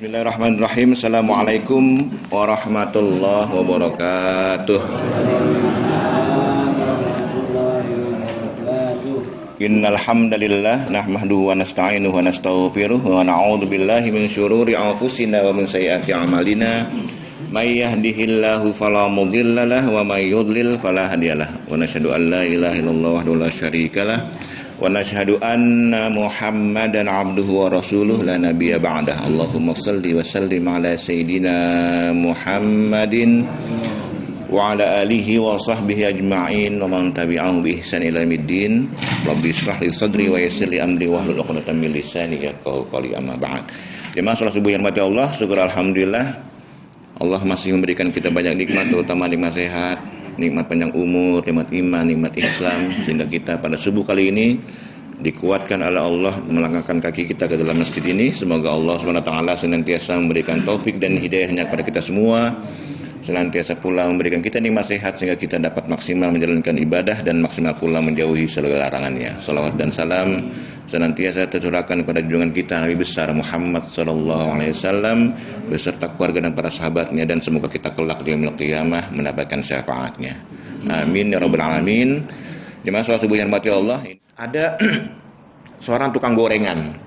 Bismillahirrahmanirrahim. Assalamualaikum warahmatullahi wabarakatuh. Innal hamdalillah nahmaduhu wa nasta'inuhu wa nastaghfiruh wa na'udzu billahi min syururi anfusina wa min sayyiati a'malina. May yahdihillahu fala mudhillalah wa may yudlil fala hadiyalah. Wa nashhadu an la ilaha illallah wahdahu la syarikalah wa nashhadu anna Muhammadan abduhu wa rasuluh la nabiyya ba'dah. Allahumma shalli wa sallim ala sayidina Muhammadin wa ala alihi wa sahbihi ajma'in wa man tabi'ahum bi ihsan ila yaumiddin. Rabbi shrah li sadri wa yassir li amri wahlul 'uqdatam min lisani yafqahu qawli, amma ba'd. Jemaah salat subuh yang dirahmati Allah, syukur alhamdulillah Allah masih memberikan kita banyak nikmat, terutama nikmat sehat, nikmat panjang umur, nikmat iman, nikmat Islam, sehingga kita pada subuh kali ini dikuatkan oleh Allah melangkahkan kaki kita ke dalam masjid ini. Semoga Allah SWT senantiasa memberikan taufik dan hidayahnya kepada kita semua, senantiasa pula memberikan kita nikmat sehat sehingga kita dapat maksimal menjalankan ibadah dan maksimal pula menjauhi segala larangannya. Salawat dan salam senantiasa tercurahkan kepada junjungan kita Nabi besar Muhammad SAW beserta keluarga dan para sahabatnya, dan semoga kita kelak di yaumil qiyamah mendapatkan syafaatnya. Amin ya rabbal alamin. Jemaah salat subuh yang dirahmati Allah, ada seorang tukang gorengan.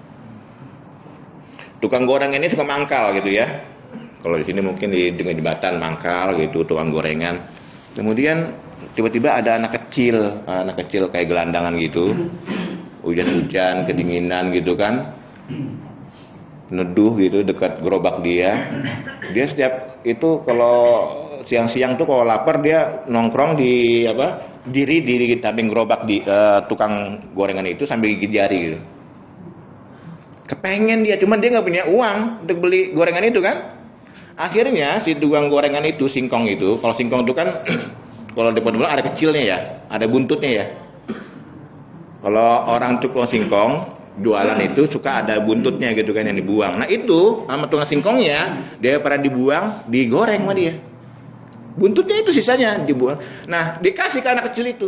Tukang gorengan ini suka mangkal gitu ya. Kalau di sini mungkin di dengan jembatan mangkal gitu, tukang gorengan. Kemudian tiba-tiba ada anak kecil kayak gelandangan gitu. Hujan-hujan, kedinginan gitu kan. Neduh gitu dekat gerobak dia. Dia setiap itu kalau siang-siang tuh kalau lapar dia nongkrong di diri di samping gerobak di tukang gorengan itu sambil gigit jari gitu. Kepengen dia, cuman dia nggak punya uang untuk beli gorengan itu kan. Akhirnya si tukang gorengan itu, singkong itu, kalau singkong itu kan kalau di Padang ada kecilnya ya, ada buntutnya ya. Kalau orang tukang singkong jualan itu suka ada buntutnya gitu kan yang dibuang. Nah itu sama tukang singkongnya dia pada dibuang, digoreng sama dia. Buntutnya itu sisanya dibuang. Nah dikasih ke anak kecil itu.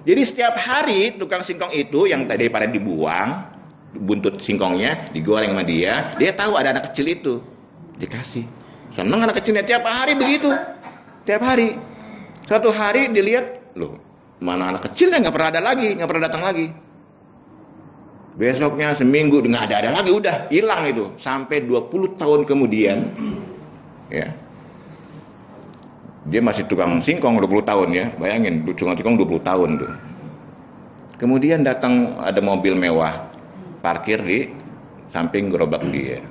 Jadi setiap hari tukang singkong itu yang tadi pada dibuang, buntut singkongnya digoreng sama dia. Dia tahu ada anak kecil itu, dikasih. Senang anak kecilnya, tiap hari begitu. Tiap hari. Suatu hari dilihat, loh, mana anak kecilnya nggak pernah ada lagi, nggak pernah datang lagi. Besoknya seminggu nggak ada lagi, udah hilang itu. Sampai 20 tahun kemudian, ya. Dia masih tukang singkong 20 tahun ya. Bayangin, tukang singkong 20 tahun tuh. Kemudian datang ada mobil mewah parkir di samping gerobak dia.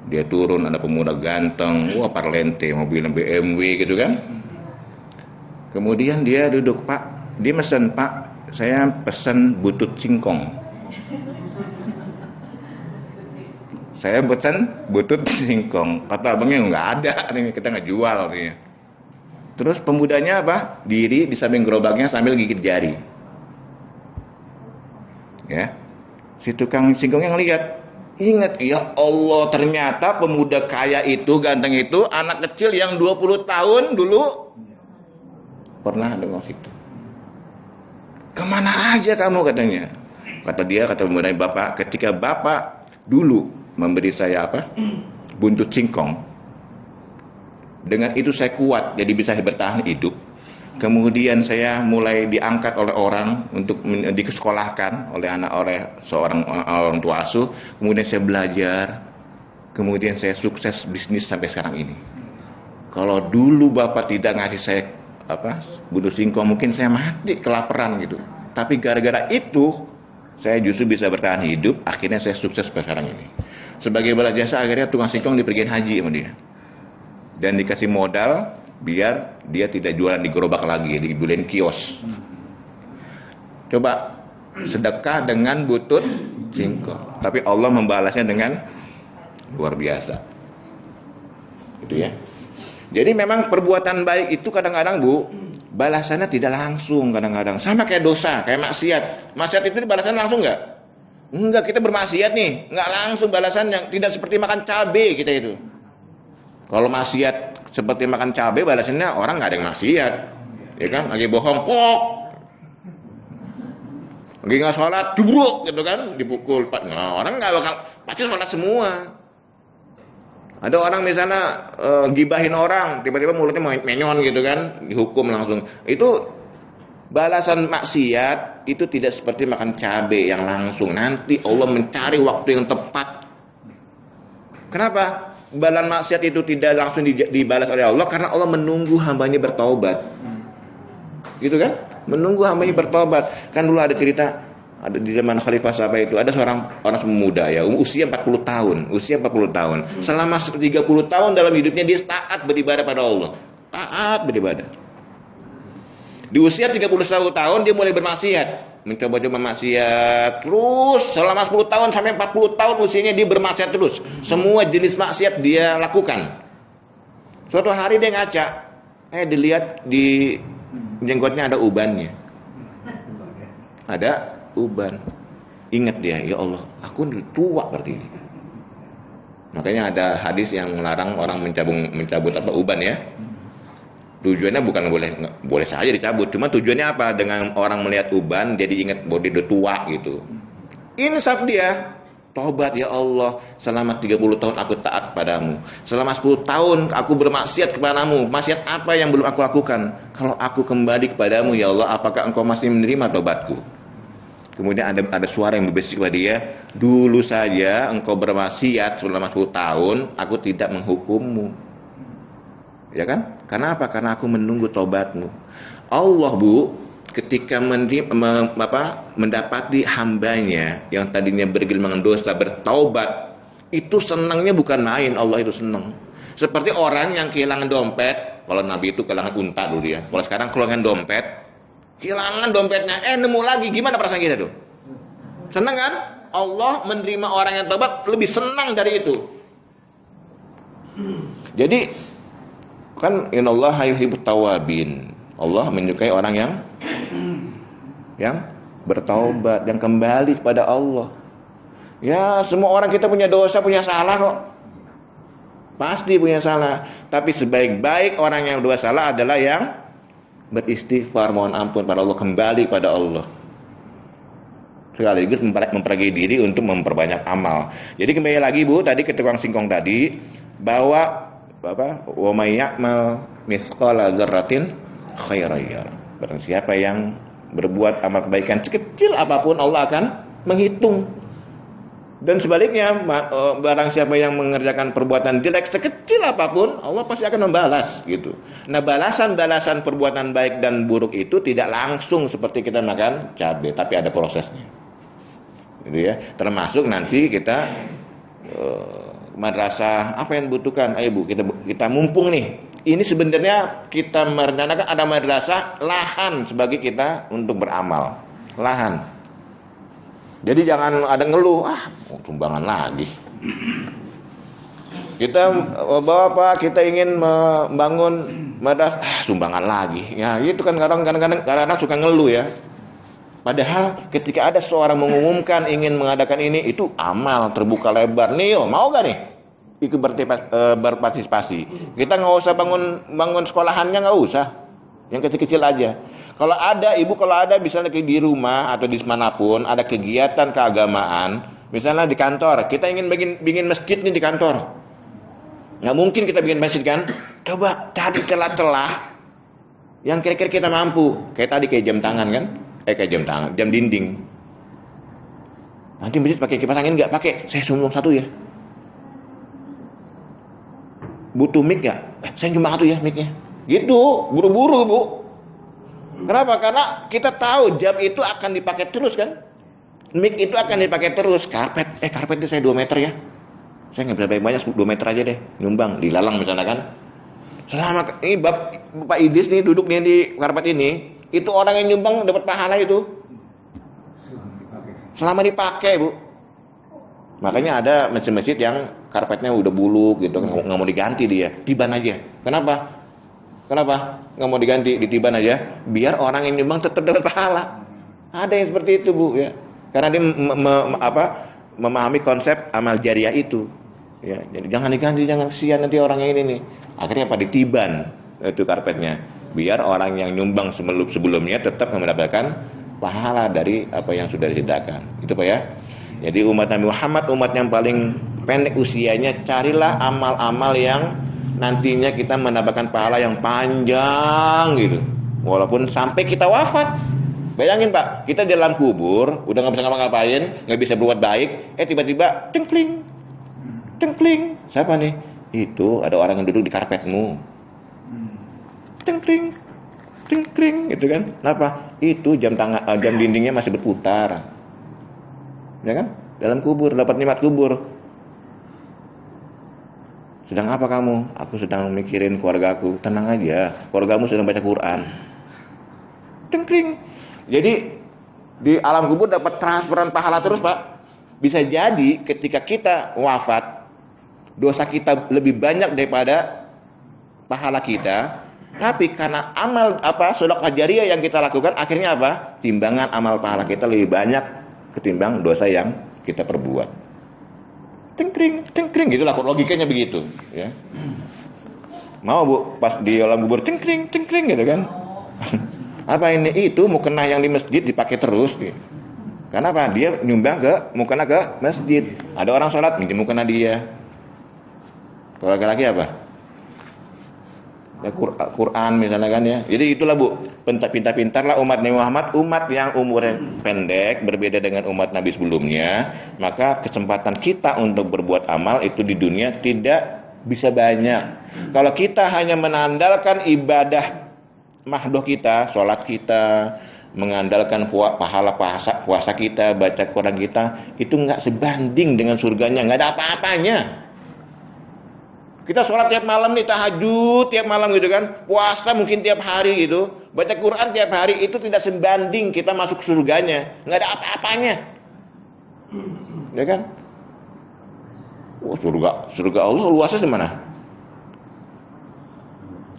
Dia turun, ada pemuda ganteng, wah parlente, mobil BMW gitu kan. Kemudian dia duduk, Pak, dia mesen, Pak, saya pesen butut singkong. Saya pesen butut singkong. Kata abangnya nggak ada, kita nggak jual katanya. Terus pemudanya apa? Diri di samping gerobaknya sambil gigit jari. Ya, si tukang singkong yang lihat. Ingat, ya Allah, ternyata pemuda kaya itu, ganteng itu, anak kecil yang 20 tahun dulu pernah dengar situ. Kemana aja kamu katanya? Kata dia, kata pemuda, Bapak, ketika Bapak dulu memberi saya buntut singkong, dengan itu saya kuat, jadi bisa bertahan hidup. Kemudian saya mulai diangkat oleh orang untuk disekolahkan oleh seorang orang tua asuh. Kemudian saya belajar. Kemudian saya sukses bisnis sampai sekarang ini. Kalau dulu Bapak tidak ngasih saya buntut singkong, mungkin saya mati kelaparan gitu. Tapi gara-gara itu saya justru bisa bertahan hidup. Akhirnya saya sukses sampai sekarang ini. Sebagai balas jasa, akhirnya tukang singkong dipergiin haji sama dia. Dan dikasih modal biar dia tidak jualan di gerobak lagi, dijualin kios. Coba sedekah dengan butut singkong, tapi Allah membalasnya dengan luar biasa. Gitu ya. Jadi memang perbuatan baik itu kadang-kadang Bu, balasannya tidak langsung kadang-kadang. Sama kayak dosa, kayak maksiat. Maksiat itu balasannya langsung enggak? Enggak, kita bermaksiat nih, enggak langsung balasannya, tidak seperti makan cabai kita itu. Kalau maksiat seperti makan cabai, balasannya orang nggak ada yang maksiat, ya kan? Lagi bohong, kok, lagi nggak sholat, jubruk gitu kan, dipukul. Nah, orang nggak bakal pasti sholat semua. Ada orang misalnya gibahin orang, tiba-tiba mulutnya menyon gitu kan, dihukum langsung. Itu balasan maksiat itu tidak seperti makan cabai yang langsung. Nanti Allah mencari waktu yang tepat. Kenapa? Balasan maksiat itu tidak langsung dibalas oleh Allah karena Allah menunggu hambanya bertaubat. Gitu kan? Menunggu hambanya bertaubat. Kan dulu ada cerita, ada di zaman Khalifah siapa itu, ada seorang orang pemuda ya, usia 40 tahun. Selama 30 tahun dalam hidupnya dia taat beribadah pada Allah. Taat beribadah. Di usia 31 tahun dia mulai bermaksiat. Mencoba-coba maksiat terus selama 10 tahun sampai 40 tahun usianya dia bermaksiat terus. Semua jenis maksiat dia lakukan. Suatu hari dia ngaca, dilihat di jenggotnya ada ubannya. Ada uban. Ingat dia, ya Allah, aku tua berarti ini. Makanya ada hadis yang melarang orang mencabut uban ya. Tujuannya bukan boleh saja dicabut, cuma tujuannya apa? Dengan orang melihat uban jadi ingat bahwa dia udah tua gitu. Insaf dia, tobat, ya Allah, selama 30 tahun aku taat kepadamu. Selama 10 tahun aku bermaksiat kepadamu. Maksiat apa yang belum aku lakukan? Kalau aku kembali kepadamu, ya Allah, apakah engkau masih menerima tobatku? Kemudian ada suara yang berbisik kepada dia, dulu saja engkau bermaksiat selama 10 tahun, aku tidak menghukummu. Ya kan? Karena apa? Karena aku menunggu tobatmu. Allah, Bu, ketika mendapati hambanya yang tadinya bergelimang dosa bertaubat, itu senangnya bukan main. Allah itu senang. Seperti orang yang kehilangan dompet. Kalau Nabi itu kehilangan unta dulu dia. Kalau sekarang kehilangan dompet, kehilangan dompetnya, nemu lagi, gimana perasaan kita tuh? Senang kan? Allah menerima orang yang taubat lebih senang dari itu. Jadi kan innallaha yuhibbut tawabin. Allah menyukai orang yang bertaubat, yang kembali kepada Allah. Ya, semua orang kita punya dosa, punya salah kok. Pasti punya salah. Tapi sebaik-baik orang yang berbuat salah adalah yang beristighfar, mohon ampun pada Allah, kembali pada Allah. Sekaligus memperbaiki diri untuk memperbanyak amal. Jadi kembali lagi, Bu, tadi ke tukang singkong tadi, bahwa wa may ya'mal mithqala dzarratin khairan yarah. Barang siapa yang berbuat amal kebaikan sekecil apapun, Allah akan menghitung. Dan sebaliknya, barang siapa yang mengerjakan perbuatan jelek sekecil apapun, Allah pasti akan membalas gitu. Nah, balasan perbuatan baik dan buruk itu tidak langsung seperti kita makan cabai, tapi ada prosesnya. Gitu ya. Termasuk nanti kita madrasah apa yang dibutuhkan? Ayo, Bu, kita mumpung nih. Ini sebenarnya kita merencanakan ada madrasah lahan sebagai kita untuk beramal. Lahan. Jadi jangan ada ngeluh, sumbangan lagi. Kita Bapak, kita ingin membangun madrasah, sumbangan lagi. Ya, itu kan kadang-kadang suka ngeluh ya. Padahal ketika ada seorang mengumumkan ingin mengadakan ini, itu amal terbuka lebar. Nih, mau gak nih ikut berpartisipasi? Kita nggak usah bangun sekolahannya, nggak usah, yang kecil-kecil aja. Kalau ada, Ibu, misalnya di rumah atau di manapun ada kegiatan keagamaan, misalnya di kantor, kita ingin bikin masjid nih di kantor. Nggak mungkin kita bikin masjid kan? Coba cari celah-celah yang kira-kira kita mampu. Kayak jam tangan kan? Jam dinding. Nanti masjid pakai kipas angin nggak? Pakai. Saya sumbang satu ya. Butuh mic nggak? Saya cuma satu ya micnya. Gitu, buru-buru, Bu. Kenapa? Karena kita tahu jam itu akan dipakai terus kan? Mic itu akan dipakai terus. Karpet itu saya 2 meter ya. Saya nggak berapa banyak, 2 meter aja deh. Nyumbang, dilalang misalnya kan. Selama ini Bapak Idris nih duduk nih di karpet ini, itu orang yang nyumbang dapat pahala itu. Selama dipakai, Bu. Makanya ada masjid-masjid yang karpetnya udah buluk gitu, nggak mau diganti dia, tiban aja. Kenapa? Nggak mau diganti, ditiban aja, biar orang yang nyumbang tetap dapat pahala. Ada yang seperti itu, Bu, ya. Karena dia memahami konsep amal jariah itu. Ya, jadi jangan diganti, jangan kesian nanti orang yang ini nih. Akhirnya ditiban itu karpetnya, biar orang yang nyumbang sebelumnya tetap mendapatkan pahala dari apa yang sudah disediakan. Itu Pak ya. Jadi umat Nabi Muhammad umat yang paling pendek usianya, carilah amal-amal yang nantinya kita mendapatkan pahala yang panjang gitu. Walaupun sampai kita wafat. Bayangin Pak, kita di dalam kubur, udah nggak bisa ngapa-ngapain, nggak bisa berbuat baik, tiba-tiba cengkling, cengkling. Siapa nih? Itu ada orang yang duduk di karpetmu. Cengkling, cengkling, gitu kan? Kenapa? Itu jam dindingnya masih berputar. Ya kan? Dalam kubur, dapat nikmat kubur. Sedang apa kamu? Aku sedang mikirin keluargaku. Tenang aja, keluargamu sedang baca Quran. Cengkling. Jadi di alam kubur dapat transferan pahala terus Pak. Bisa jadi ketika kita wafat, dosa kita lebih banyak daripada pahala kita. Tapi karena amal sedekah jariyah yang kita lakukan, akhirnya apa? Timbangan amal pahala kita lebih banyak ketimbang dosa yang kita perbuat. Cengkring, cengkring, gitulah logikanya begitu. Ya. Mau Bu, pas di alam kubur cengkring, cengkring gitu kan? Apa ini? Itu mukena yang di masjid dipakai terus gitu. Karena apa? Dia nyumbang mukena ke masjid. Ada orang sholat minjem mukena dia. Kalau laki-laki apa? Ya, Quran misalnya kan ya. Jadi itulah Bu, pintar-pintarlah umat Nabi Muhammad, umat yang umurnya pendek, berbeda dengan umat Nabi sebelumnya. Maka kesempatan kita untuk berbuat amal itu di dunia tidak bisa banyak. Kalau kita hanya mengandalkan ibadah mahdoh kita, sholat kita, mengandalkan pahala puasa kita, baca Quran kita, itu nggak sebanding dengan surganya, nggak ada apa-apanya. Kita sholat tiap malam nih, tahajud tiap malam gitu kan, puasa mungkin tiap hari gitu, baca Quran tiap hari, itu tidak sebanding kita masuk surganya, nggak ada apa-apanya, ya kan? Oh, surga Allah luasnya semana?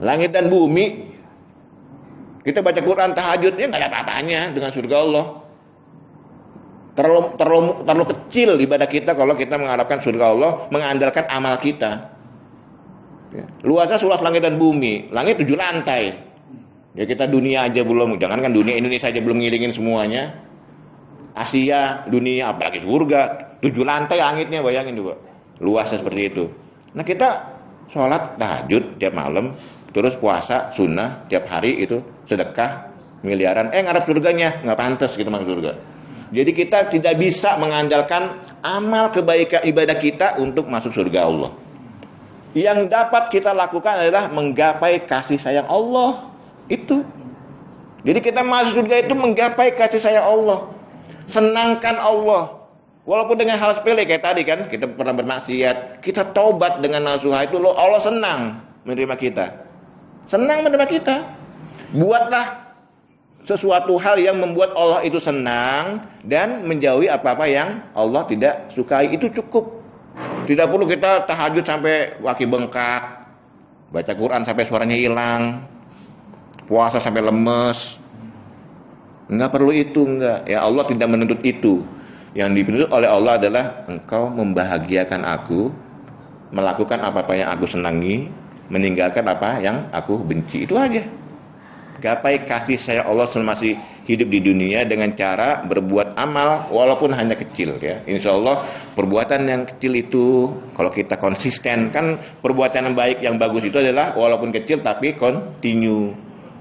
Langit dan bumi. Kita baca Quran tahajudnya nggak ada apa-apanya dengan surga Allah. Terlalu kecil ibadah kita kalau kita mengharapkan surga Allah, mengandalkan amal kita. Ya. Luasnya seluas langit dan bumi. Langit 7 lantai. Ya kita dunia aja belum, jangankan dunia, Indonesia aja belum ngilingin semuanya. Asia, dunia, apalagi surga, 7 lantai langitnya, bayangin juga. Luasnya seperti itu. Nah kita sholat tahajud tiap malam, terus puasa sunnah tiap hari itu, sedekah miliaran, ngarep surganya, nggak pantas gitu masuk surga. Jadi kita tidak bisa mengandalkan amal kebaikan ibadah kita untuk masuk surga Allah. Yang dapat kita lakukan adalah menggapai kasih sayang Allah. Itu. Jadi kita masuk surga itu menggapai kasih sayang Allah. Senangkan Allah. Walaupun dengan hal sepele kayak tadi kan, kita pernah bermaksiat, kita taubat dengan nasuha itu, Allah senang menerima kita. Senang menerima kita. Buatlah sesuatu hal yang membuat Allah itu senang dan menjauhi apa-apa yang Allah tidak sukai. Itu cukup. Tidak perlu kita tahajud sampai kaki bengkak, baca Quran sampai suaranya hilang, puasa sampai lemes. Enggak perlu itu, enggak. Ya Allah tidak menuntut itu. Yang dituntut oleh Allah adalah engkau membahagiakan aku, melakukan apa-apa yang aku senangi, meninggalkan apa yang aku benci. Itu aja. Gapai kasih sayang Allah selama masih hidup di dunia dengan cara berbuat amal walaupun hanya kecil ya. Insya Allah perbuatan yang kecil itu kalau kita konsisten, kan perbuatan yang baik yang bagus itu adalah walaupun kecil tapi continue.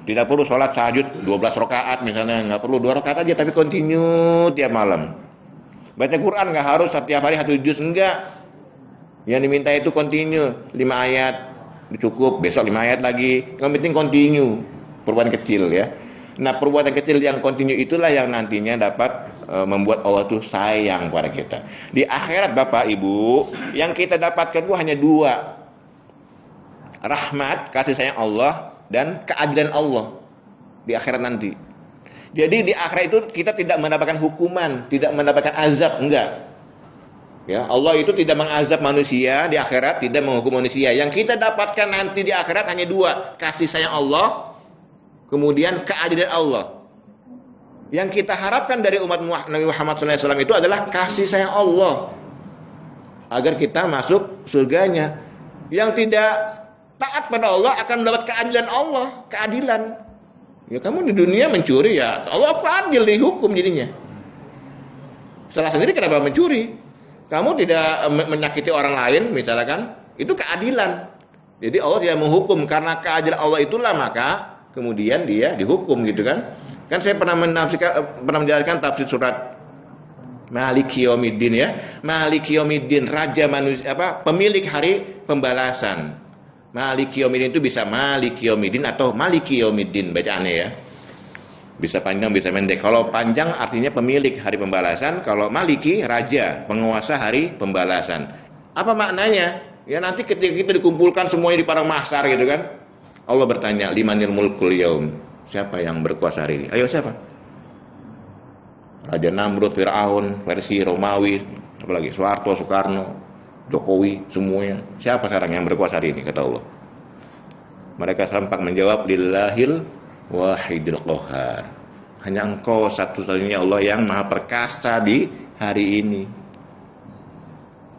Tidak perlu sholat tahajud 12 rakaat misalnya, nggak perlu 2 rakaat aja tapi continue tiap malam. Baca Quran nggak harus setiap hari 1 juz, enggak. Yang diminta itu continue 5 ayat cukup, besok 5 ayat lagi. Yang penting continue. Perbuatan kecil ya. Nah perbuatan kecil yang continue itulah yang nantinya dapat membuat Allah itu sayang kepada kita. Di akhirat Bapak Ibu, yang kita dapatkan itu hanya 2. Rahmat, kasih sayang Allah, dan keadilan Allah di akhirat nanti. Jadi di akhirat itu kita tidak mendapatkan hukuman, tidak mendapatkan azab, enggak. Ya, Allah itu tidak mengazab manusia di akhirat, tidak menghukum manusia. Yang kita dapatkan nanti di akhirat hanya 2, kasih sayang Allah, kemudian keadilan Allah. Yang kita harapkan dari umat Nabi Muhammad SAW itu adalah kasih sayang Allah agar kita masuk surganya. Yang tidak taat pada Allah akan mendapat keadilan Allah, keadilan. Ya kamu di dunia mencuri ya, Allah adil dihukum jadinya. Salah sendiri kenapa mencuri? Kamu tidak menyakiti orang lain, misalkan, itu keadilan. Jadi Allah tidak menghukum, karena keadilan Allah itulah maka kemudian dia dihukum gitu kan. Kan saya pernah menjelaskan tafsir surat Maliki Yaumiddin ya. Maliki Yaumiddin, raja manusia, pemilik hari pembalasan. Maliki Yaumiddin itu bisa Maliki Yaumiddin atau Maliki Yaumiddin bacaannya ya. Bisa panjang, bisa pendek. Kalau panjang artinya pemilik hari pembalasan. Kalau Maliki, raja, penguasa hari pembalasan. Apa maknanya? Ya nanti ketika kita dikumpulkan semuanya di padang mahsyar gitu kan. Allah bertanya, limanil mulkul yaum. Siapa yang berkuasa hari ini? Ayo siapa? Raja Namrud, Fir'aun, versi Romawi, apalagi Soeharto, Soekarno, Jokowi, semuanya. Siapa sekarang yang berkuasa hari ini? Kata Allah. Mereka sempat menjawab, lillahil wahidil qahar. Hanya engkau satu-satunya Allah yang maha perkasa di hari ini.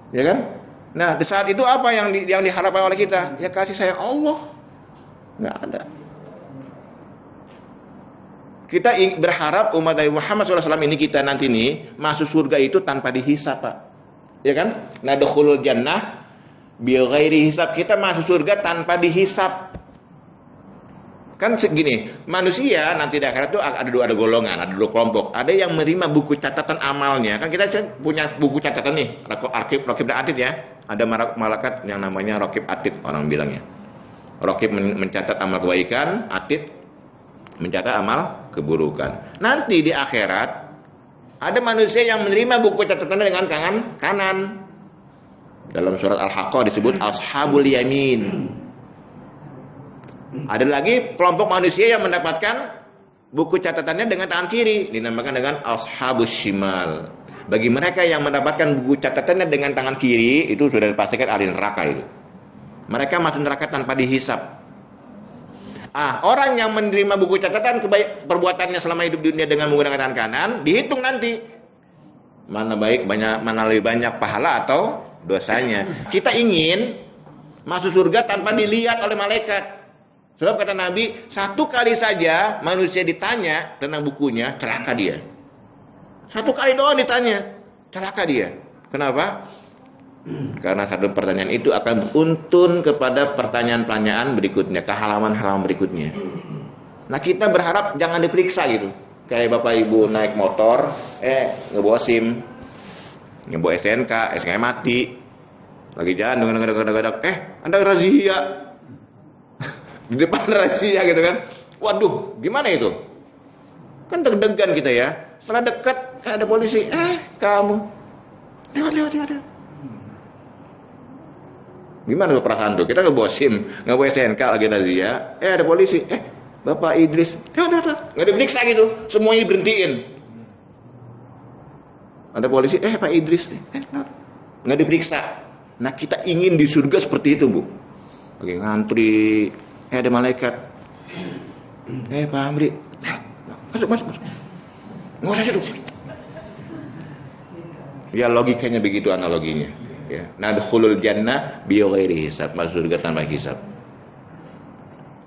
Ya kan? Nah, di saat itu apa yang diharapkan oleh kita? Ya kasih sayang Allah. Nggak ada. Kita berharap umat Nabi Muhammad SAW ini, kita nanti nih masuk surga itu tanpa dihisab, Pak. Ya kan? Nadkhulul jannah bighairi hisab. Kita masuk surga tanpa dihisab. Kan segini, manusia nanti di akhirat itu ada golongan, ada dua kelompok. Ada yang menerima buku catatan amalnya. Kan kita punya buku catatan nih, Raqib dan Atid ya. Ada malaikat yang namanya Raqib Atid orang bilangnya. Raqib mencatat amal kebaikan, Atid mencatat amal keburukan. Nanti di akhirat ada manusia yang menerima buku catatannya dengan tangan kanan. Dalam surat Al-Haqqah disebut Ashabul Yamin. Ada lagi kelompok manusia yang mendapatkan buku catatannya dengan tangan kiri, dinamakan dengan Ashabus Shimal. Bagi mereka yang mendapatkan buku catatannya dengan tangan kiri, itu sudah dipastikan ahli neraka itu. Mereka masuk neraka tanpa dihisab. Orang yang menerima buku catatan perbuatannya selama hidup dunia dengan menggunakan tangan kanan, dihitung nanti mana lebih banyak pahala atau dosanya. Kita ingin masuk surga tanpa dilihat oleh malaikat. Sebab kata Nabi, satu kali saja manusia ditanya tentang bukunya, celaka dia. Satu kali doang ditanya, celaka dia. Kenapa? Karena satu pertanyaan itu akan beruntun kepada pertanyaan-pertanyaan berikutnya, ke halaman-halaman berikutnya. Nah kita berharap jangan diperiksa gitu. Kayak bapak ibu naik motor, ngebawa SIM, ngebawa STNK, STNK mati, lagi jalan dengan gadak-gadak, Anda razia. Di depan rahasia gitu kan. Waduh, gimana itu? Kan deg-degan kita ya. Setelah dekat ada polisi, kamu lewat. Gimana tuh perasaan tuh? Kita nggak bawa SIM, nggak bawa STNK lagi razia. Ada polisi, Bapak Idris, lewat. Nggak diperiksa gitu, semuanya berhentiin. Ada polisi, Pak Idris, nggak diperiksa. Nah kita ingin di surga seperti itu, Bu. Lagi ngantri. Ada malaikat. Pak Amri. Masuk. Nggak usah duduk sini. Ya logikanya begitu analoginya. Ya. Nadkhulul jannah bighairi hisab. Masuk surga tanpa hisab.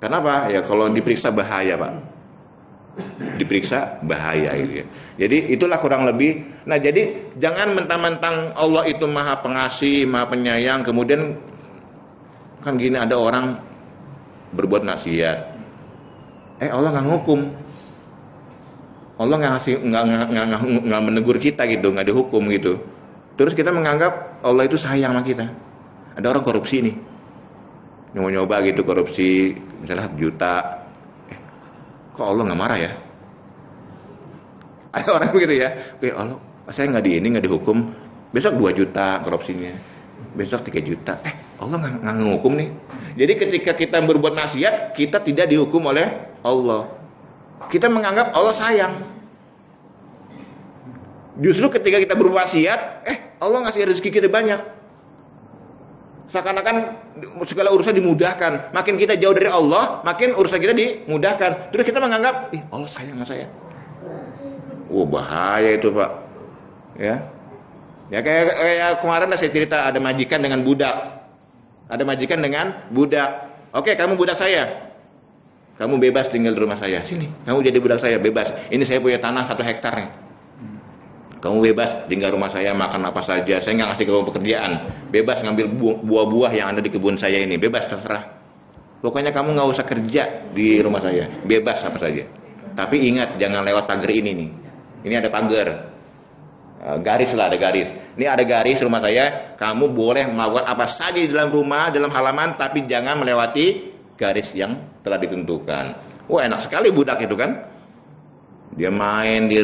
Kenapa? Ya kalau diperiksa bahaya, Pak. Diperiksa bahaya gitu ya. Jadi itulah kurang lebih. Nah jadi jangan mentang-mentang Allah itu maha pengasih, maha penyayang. Kemudian kan gini ada orang berbuat maksiat, Allah nggak ngukum, Allah nggak menegur kita gitu, nggak dihukum gitu. Terus kita menganggap Allah itu sayang sama kita. Ada orang korupsi nih, nyoba gitu korupsi, misalnya 1 juta, kok Allah nggak marah ya? Ada orang begitu ya, Allah, saya nggak dihukum, besok 2 juta korupsinya, besok 3 juta, Allah nggak ngukum nih. Jadi ketika kita berbuat maksiat, kita tidak dihukum oleh Allah. Kita menganggap Allah sayang. Justru ketika kita berbuat maksiat, Allah ngasih rezeki kita banyak. Seakan-akan segala urusan dimudahkan. Makin kita jauh dari Allah, makin urusan kita dimudahkan. Terus kita menganggap, Allah sayang sama saya. Bahaya itu, Pak. Ya kayak kemarin saya cerita ada majikan dengan budak. Oke, kamu budak saya. Kamu bebas tinggal di rumah saya. Sini, kamu jadi budak saya, bebas. Ini saya punya tanah 1 hektar nih. Kamu bebas tinggal rumah saya, makan apa saja. Saya nggak ngasih kamu pekerjaan. Bebas ngambil buah-buah yang ada di kebun saya ini. Bebas, terserah. Pokoknya kamu nggak usah kerja di rumah saya. Bebas apa saja. Tapi ingat, jangan lewat pagar ini nih. Ini ada pagar. Garis lah, ada garis. Ini ada garis rumah saya. Kamu boleh melakukan apa saja di dalam rumah, dalam halaman. Tapi jangan melewati garis yang telah ditentukan. Wah, enak sekali budak itu kan. Dia main di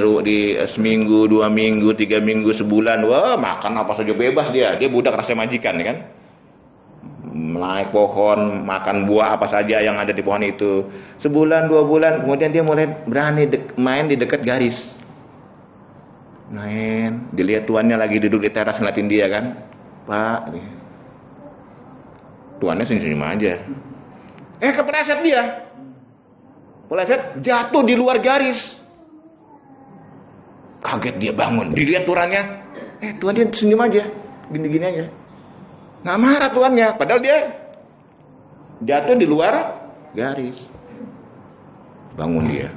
seminggu, 2 minggu, 3 minggu, sebulan. Wah, makan apa saja bebas dia. Dia budak rasa majikan kan. Naik pohon, makan buah apa saja yang ada di pohon itu. Sebulan, 2 bulan, kemudian dia mulai berani main di dekat garis. Main, dilihat tuannya lagi duduk di teras ngeliatin dia kan. Pak, tuannya senyum-senyum aja. Kepleset dia. Kepleset, jatuh di luar garis. Kaget dia bangun, dilihat tuannya. Tuan dia senyum aja, gini-gini aja. Nggak marah tuannya, padahal dia jatuh di luar garis. Bangun dia.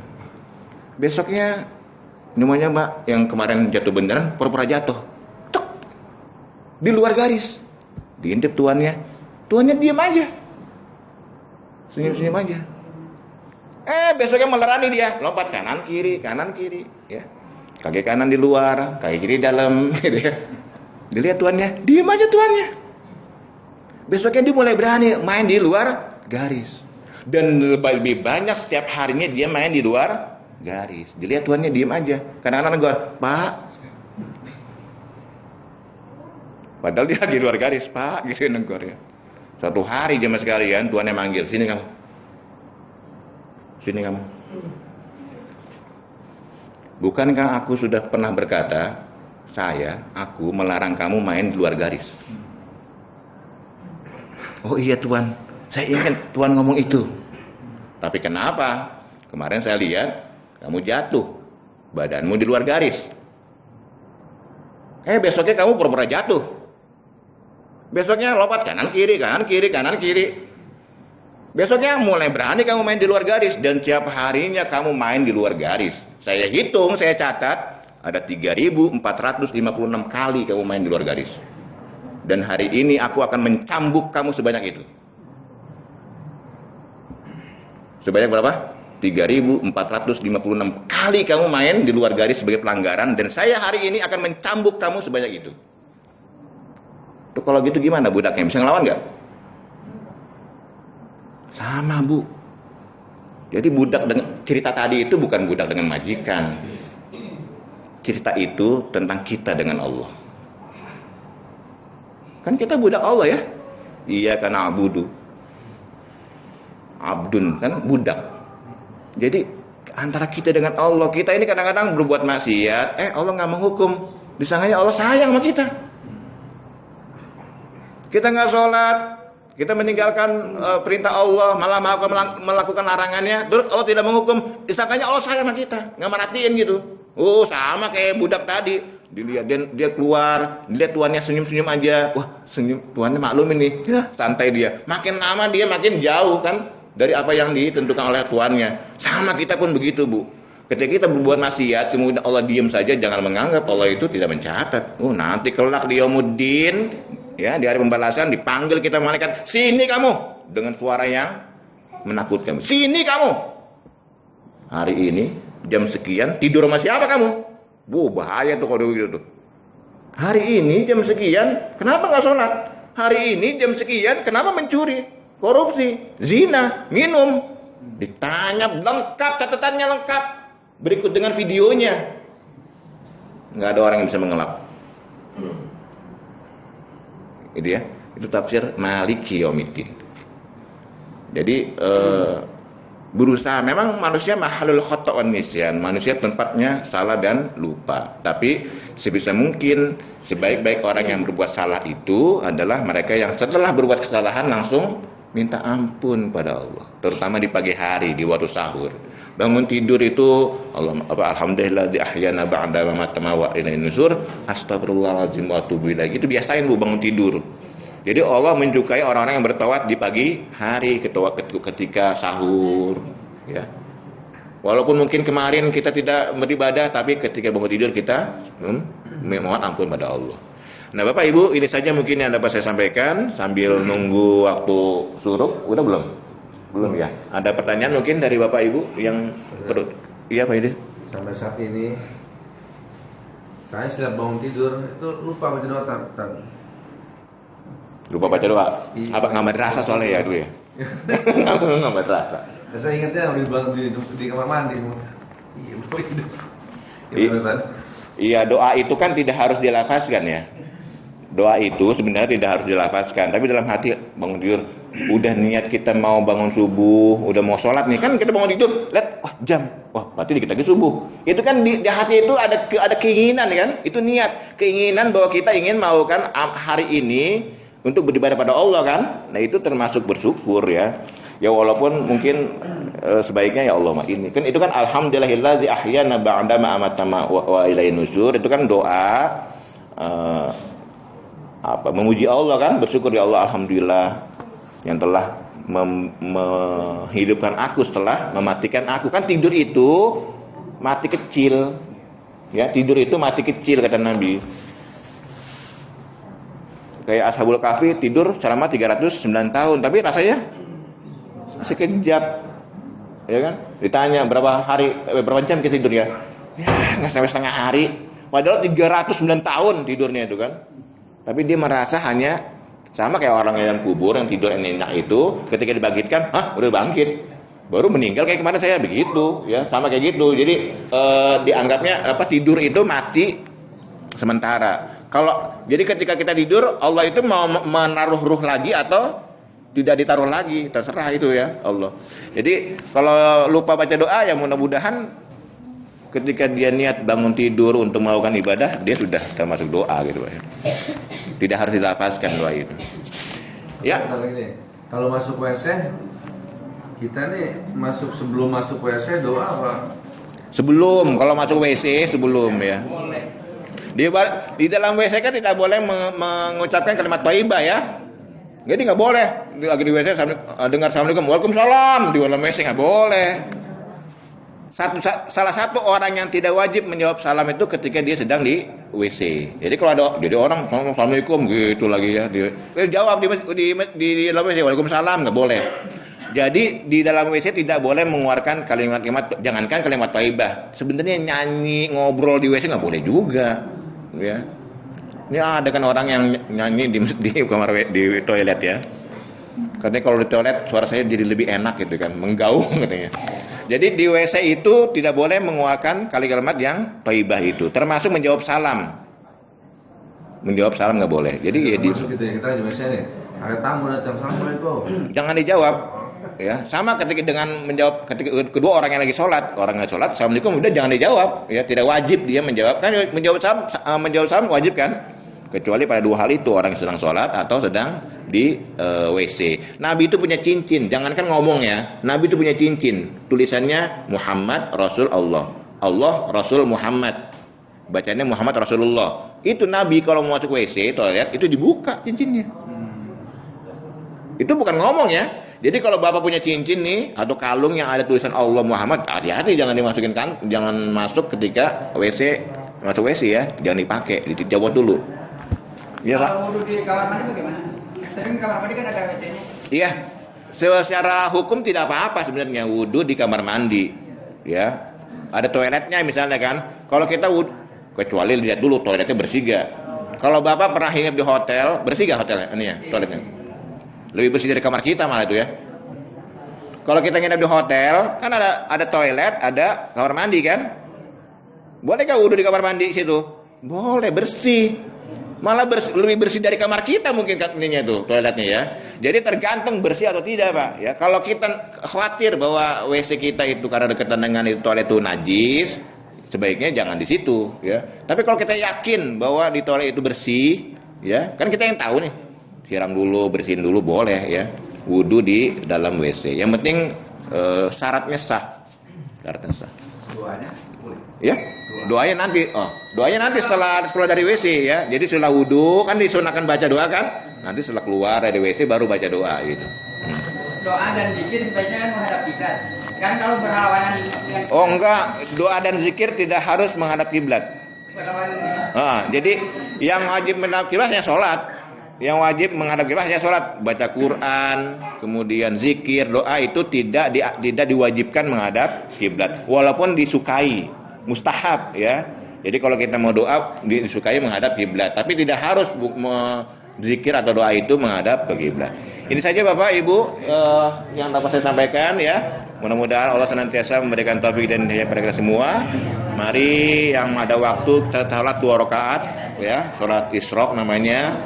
Besoknya, namanya Mbak, yang kemarin jatuh beneran, pura-pura jatuh. Tuk! Di luar garis. Diintip tuannya. Tuannya diam aja. Senyum-senyum aja. Besoknya melerani dia. Lompat kanan kiri, ya. Kaki kanan di luar, kaki kiri dalam, gitu ya. Dilihat tuannya, diam aja tuannya. Besoknya dia mulai berani main di luar garis. Dan lebih banyak setiap harinya dia main di luar garis. Dilihat tuannya diam aja. Kadang-kadang negor, Pak. Padahal dia lagi di luar garis, Pak, gitu negor ya. Suatu hari jemaah sekalian, tuannya manggil, sini kamu. Sini kamu. Bukankah aku sudah pernah berkata, aku melarang kamu main di luar garis? Oh iya Tuan, saya ingat Tuan ngomong itu. Tapi kenapa? Kemarin saya lihat kamu jatuh, badanmu di luar garis. Besoknya kamu pura-pura jatuh. Besoknya lompat kanan kiri. Besoknya mulai berani kamu main di luar garis. Dan tiap harinya kamu main di luar garis. Saya hitung, saya catat, ada 3.456 kali kamu main di luar garis. Dan hari ini aku akan mencambuk kamu sebanyak itu. Sebanyak berapa? 3.456 kali kamu main di luar garis sebagai pelanggaran. Dan saya hari ini akan mencambuk kamu sebanyak itu. Tuh, kalau gitu gimana budaknya? Bisa ngelawan nggak? Sama Bu. Jadi budak dengan cerita tadi itu bukan budak dengan majikan. Cerita itu tentang kita dengan Allah. Kan kita budak Allah ya. Iya karena abudu. Abdun kan budak. Jadi antara kita dengan Allah, kita ini kadang-kadang berbuat maksiat, Allah nggak menghukum. Disangkanya Allah sayang sama kita. Kita nggak sholat, kita meninggalkan perintah Allah, malah melakukan larangannya, terus Allah tidak menghukum. Disangkanya Allah sayang sama kita, nggak merhatiin gitu. Sama kayak budak tadi. Dilihat dia keluar, dilihat tuannya senyum-senyum aja. Wah, senyum tuannya maklum ini. Ya, santai dia. Makin lama dia makin jauh kan dari apa yang ditentukan oleh tuannya. Sama kita pun begitu, Bu. Ketika kita berbuat maksiat, kemudian Allah diam saja, jangan menganggap Allah itu tidak mencatat. Nanti kelak di yaumuddin, ya, di hari pembalasan dipanggil kita malaikat, "Sini kamu," dengan suara yang menakutkan. "Sini kamu. Hari ini jam sekian tidur sama siapa kamu?" Bahaya tuh kalau begitu tuh. Hari ini jam sekian, kenapa nggak sholat? Hari ini jam sekian, kenapa mencuri, korupsi, zina, minum? Ditanya lengkap, catatannya lengkap. Berikut dengan videonya. Nggak ada orang yang bisa mengelak. Itu ya, itu tafsir Maliki Yaumiddin. Jadi berusaha, memang manusia mahalul khata' wan nisyan, manusia tempatnya salah dan lupa. Tapi sebisa mungkin sebaik-baik orang yang berbuat salah itu adalah mereka yang setelah berbuat kesalahan langsung minta ampun pada Allah, terutama di pagi hari, di waktu sahur. Bangun tidur itu alhamdulilladzi ahyana ba'da ma mata wa ilaihin nusyur, astagfirullahaladzim wa atubu ilaih. Itu biasain Bu bangun tidur. Jadi Allah menyukai orang-orang yang bertawaf di pagi hari ketika sahur, ya. Walaupun mungkin kemarin kita tidak beribadah, tapi ketika bangun tidur kita mohon ampun pada Allah. Nah Bapak Ibu, ini saja mungkin yang dapat saya sampaikan sambil nunggu waktu suruh. Udah belum? Belum ya? Ada pertanyaan mungkin dari Bapak Ibu yang perlu? Iya Pak Idris. Sampai saat ini saya setiap bangun tidur itu lupa baca doa tak. Lupa baca doa? Apa nggak madrasah soalnya ya dulu ya? Nggak madrasah. Saya ingatnya di kamar mandi. Iya, doa itu kan tidak harus dilafazkan ya. Doa itu sebenarnya tidak harus dilafazkan, tapi dalam hati bangun tidur, udah niat kita mau bangun subuh, udah mau sholat nih, kan kita bangun tidur, lihat, wah jam, wah berarti dikit lagi subuh. Itu kan di hati itu ada keinginan kan, itu niat, keinginan bahwa kita ingin melakukan hari ini untuk beribadah pada Allah kan. Nah itu termasuk bersyukur ya. Ya walaupun mungkin sebaiknya ya Allah ini kan itu kan alhamdulillahillazi ahyana ba'da ma amatama wa ilaihi nusyur, itu kan doa memuji Allah kan, bersyukur ya Allah alhamdulillah yang telah menghidupkan aku setelah mematikan aku. Kan tidur itu mati kecil ya, tidur itu mati kecil kata Nabi. Kayak Ashabul Kahfi tidur selama 309 tahun tapi rasanya sekejap, ya kan? Ditanya berapa jam kita tidur ya? Ya nggak sampai setengah hari. Padahal 309 tahun tidurnya itu kan. Tapi dia merasa hanya sama kayak orang yang kubur yang tidur enak itu, ketika dibangkitkan, udah bangkit, baru meninggal kayak kemarin saya begitu, ya sama kayak gitu. Jadi dianggapnya tidur itu mati sementara. Jadi ketika kita tidur, Allah itu mau menaruh ruh lagi atau tidak ditaruh lagi, terserah itu ya Allah. Jadi kalau lupa baca doa ya mudah-mudahan ketika dia niat bangun tidur untuk melakukan ibadah, dia sudah termasuk doa gitu Pak. Tidak harus dilafazkan doa itu. Ya. Kalau masuk WC, kita nih sebelum masuk WC doa apa? Sebelum, kalau masuk WC sebelum ya. Di dalam WC kan tidak boleh mengucapkan kalimat thayyibah ya. Jadi nggak boleh lagi di WC dengar assalamualaikum, waalaikumsalam di dalam WC nggak boleh. Salah satu orang yang tidak wajib menjawab salam itu ketika dia sedang di WC. Jadi kalau ada orang assalamualaikum gitu lagi ya, jawab di dalam WC waalaikumsalam nggak boleh. Jadi di dalam WC tidak boleh mengeluarkan kalimat-kalimat, jangankan kalimat thayyibah. Sebenarnya nyanyi ngobrol di WC nggak boleh juga, ya. Ini ada kan orang yang nyanyi di kamar di toilet ya. Katanya kalau di toilet suara saya jadi lebih enak gitu kan, menggaung katanya. Jadi di WC itu tidak boleh mengeluarkan kalimat yang thayyibah itu, termasuk menjawab salam. Menjawab salam nggak boleh. Jadi ya gitu ya, kita di WC nih, ada tamu datang, assalamualaikum. Jangan dijawab. Ya, sama ketika dengan menjawab ketika kedua orang yang lagi sholat, assalamualaikum udah jangan dijawab, ya tidak wajib dia menjawab kan, menjawab salam wajib kan, kecuali pada dua hal itu, orang yang sedang sholat atau sedang di WC. Nabi itu punya cincin, jangankan ngomong ya, Nabi itu punya cincin, tulisannya Muhammad Rasul Allah, Allah Rasul Muhammad, bacanya Muhammad Rasulullah. Itu Nabi kalau mau masuk WC toilet itu dibuka cincinnya. Itu bukan ngomong ya. Jadi kalau Bapak punya cincin nih atau kalung yang ada tulisan Allah Muhammad, hati-hati jangan dimasukin kan, jangan masuk ketika masuk WC ya, jangan dipakai, dijawab dulu. Iya Pak. Kalau wudhu di kamar mandi bagaimana? Tapi kamar mandi kan ada WC-nya. Iya. Secara hukum tidak apa-apa sebenarnya wudhu di kamar mandi. Ya. Ada toiletnya misalnya kan. Kalau kita wudhu, kecuali lihat dulu toiletnya bersih gak. Kalau Bapak pernah hinggap di hotel, bersih gak hotelnya? Ini ya, toiletnya. Lebih bersih dari kamar kita malah itu ya. Kalau kita nginep di hotel, kan ada toilet, ada kamar mandi kan? Boleh gak wudhu di kamar mandi situ? Boleh, bersih. Malah lebih bersih dari kamar kita mungkin katanya tuh toiletnya ya. Jadi tergantung bersih atau tidak Pak. Ya, kalau kita khawatir bahwa WC kita itu karena dekatan dengan itu toilet itu najis, sebaiknya jangan di situ ya. Tapi kalau kita yakin bahwa di toilet itu bersih, ya kan kita yang tahu nih. Siram dulu, bersihin dulu boleh ya. Wudu di dalam WC. Yang penting syaratnya sah. Syaratnya sah. Doanya boleh. Ya? Doanya nanti setelah keluar dari WC ya. Jadi setelah wudu kan disunahkan baca doa kan? Nanti setelah keluar dari WC baru baca doa gitu. Doa dan zikir sebaiknya kan menghadap kita. Kan kalau berlawanan yang Oh enggak, doa dan zikir tidak harus menghadap kiblat. berlawanan Jadi yang wajib menghadap kiblat hanya sholat. Yang wajib menghadap kiblat hanya sholat, baca Quran, kemudian zikir, doa itu tidak diwajibkan menghadap kiblat, walaupun disukai, mustahab ya. Jadi kalau kita mau doa disukai menghadap kiblat, tapi tidak harus zikir atau doa itu menghadap ke kiblat. Ini saja Bapak Ibu yang dapat saya sampaikan ya. Mudah-mudahan Allah senantiasa memberikan taufik dan hidayah kepada kita semua. Mari yang ada waktu kita salat 2 rakaat ya, salat Isyraq namanya.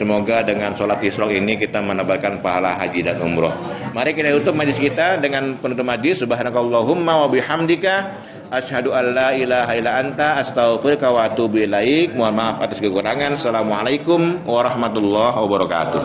Semoga dengan sholat Isyraq ini kita mendapatkan pahala haji dan umroh. Mari kita tutup majlis kita dengan penutup majlis. Subhanakallahumma wa bihamdika asyhadu an la ilaha illa anta astaghfiruka wa atubu ilaik. Mohon maaf atas kekurangan. Assalamualaikum warahmatullahi wabarakatuh.